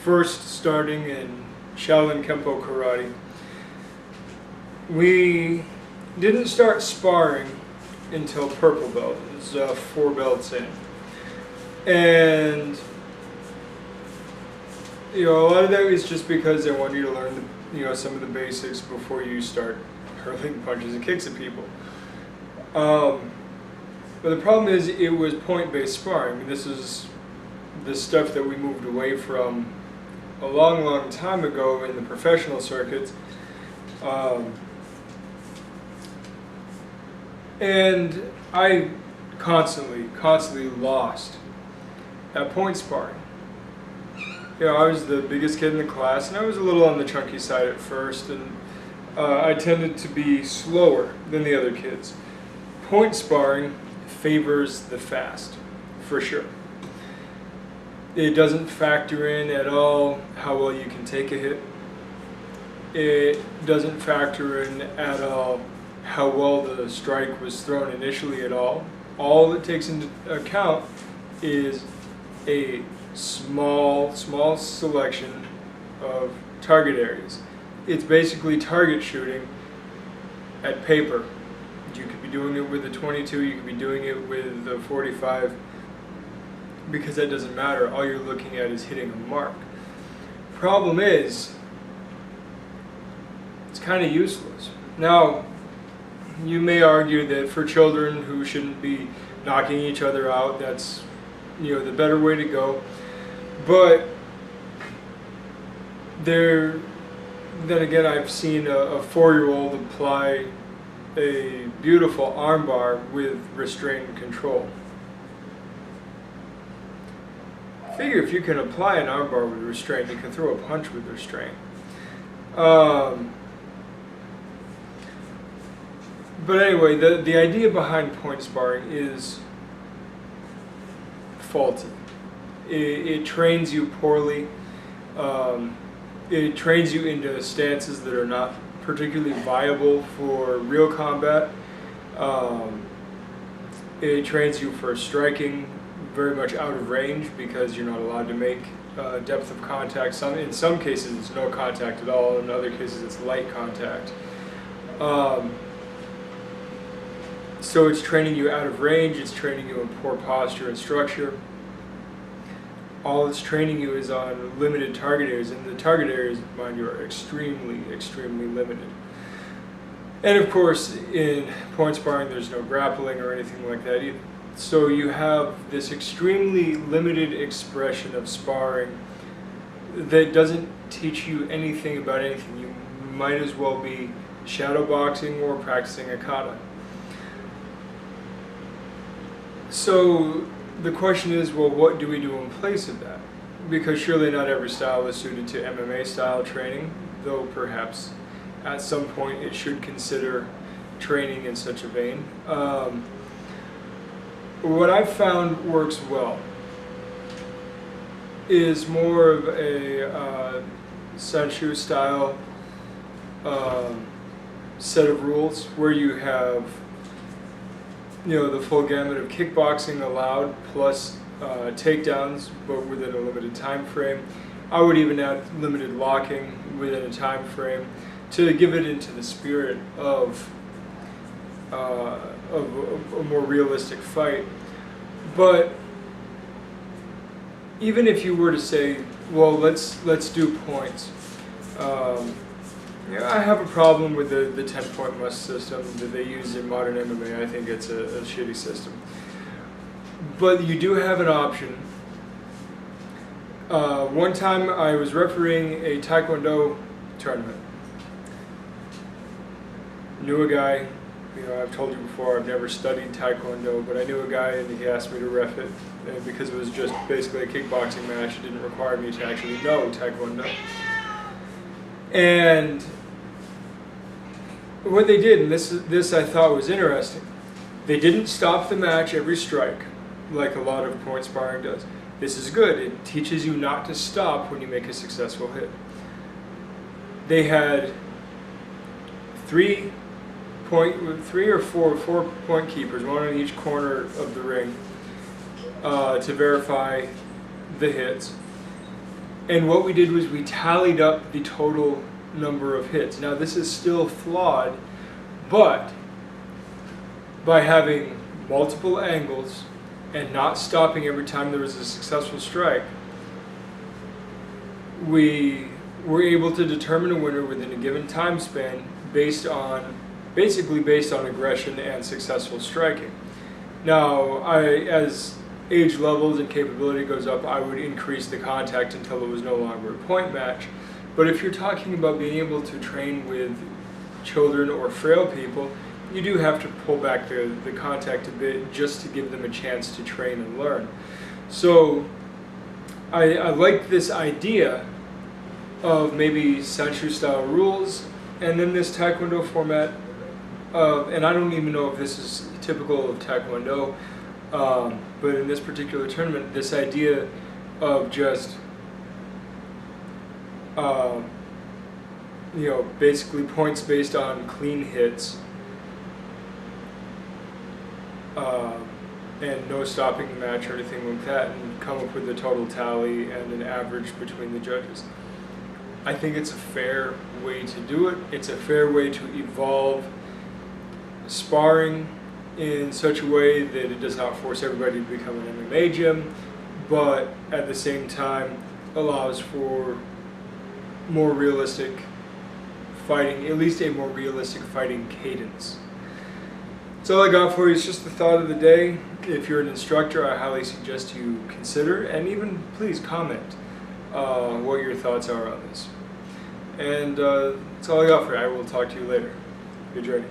first starting in Shaolin Kempo Karate, we didn't start sparring until purple belt. It was 4 belts in. And a lot of that is just because they want you to learn some of the basics before you start hurling punches and kicks at people. But the problem is it was point-based sparring. I mean, this is the stuff that we moved away from a long, long time ago in the professional circuits. And I constantly lost at point sparring. I was the biggest kid in the class, and I was a little on the chunky side at first, and I tended to be slower than the other kids. Point sparring favors the fast, for sure. It doesn't factor in at all how well you can take a hit. It doesn't factor in at all how well the strike was thrown initially at all. All it takes into account is a small selection of target areas. It's basically target shooting at paper. You could be doing it with a 22, you could be doing it with a 45, because that doesn't matter. All you're looking at is hitting a mark. Problem is, it's kind of useless. Now, you may argue that for children who shouldn't be knocking each other out, that's the better way to go. But then again, I've seen a 4-year-old apply a beautiful armbar with restraint and control. Figure if you can apply an armbar with restraint, you can throw a punch with restraint. But anyway, the idea behind point sparring is faulty. It trains you poorly. It trains you into stances that are not particularly viable for real combat. It trains you for striking very much out of range, because you're not allowed to make depth of contact. In some cases it's no contact at all, in other cases it's light contact. So it's training you out of range, it's training you in poor posture and structure. All it's training you is on limited target areas, and the target areas, mind you, are extremely limited. And of course, in point sparring, there's no grappling or anything like that either. So you have this extremely limited expression of sparring that doesn't teach you anything about anything. You might as well be shadow boxing or practicing a kata. So the question is, well, what do we do in place of that? Because surely not every style is suited to MMA style training, though perhaps at some point it should consider training in such a vein. What I've found works well is more of a Sanshu style set of rules, where you have the full gamut of kickboxing allowed, plus takedowns, but within a limited time frame. I would even add limited locking within a time frame to give it into the spirit of a more realistic fight. But even if you were to say, well, let's do points. I have a problem with the 10-point must system that they use in modern MMA. I think it's a shitty system. But you do have an option. One time I was refereeing a Taekwondo tournament. Knew a guy, I've told you before, I've never studied Taekwondo, but I knew a guy and he asked me to ref it. And because it was just basically a kickboxing match, it didn't require me to actually know Taekwondo. And what they did, and this I thought was interesting, they didn't stop the match every strike like a lot of point sparring does. This is good. It teaches you not to stop when you make a successful hit. They had three or four point keepers, one on each corner of the ring, to verify the hits. And what we did was we tallied up the total number of hits. Now this is still flawed, but by having multiple angles and not stopping every time there was a successful strike, we were able to determine a winner within a given time span basically based on aggression and successful striking. Now, as age levels and capability goes up, I would increase the contact until it was no longer a point match. But if you're talking about being able to train with children or frail people, you do have to pull back the contact a bit just to give them a chance to train and learn. So I like this idea of maybe Sanshou style rules, and then this Taekwondo format and I don't even know if this is typical of Taekwondo, but in this particular tournament, this idea of just basically points based on clean hits and no stopping the match or anything like that, and come up with a total tally and an average between the judges. I think it's a fair way to do it. It's a fair way to evolve sparring in such a way that it does not force everybody to become an MMA gym, but at the same time allows for more realistic fighting, at least a more realistic fighting cadence. That's all I got for you. It's just the thought of the day. If you're an instructor, I highly suggest you consider, and even please comment what your thoughts are on this. And that's all I got for you. I will talk to you later. Good journey.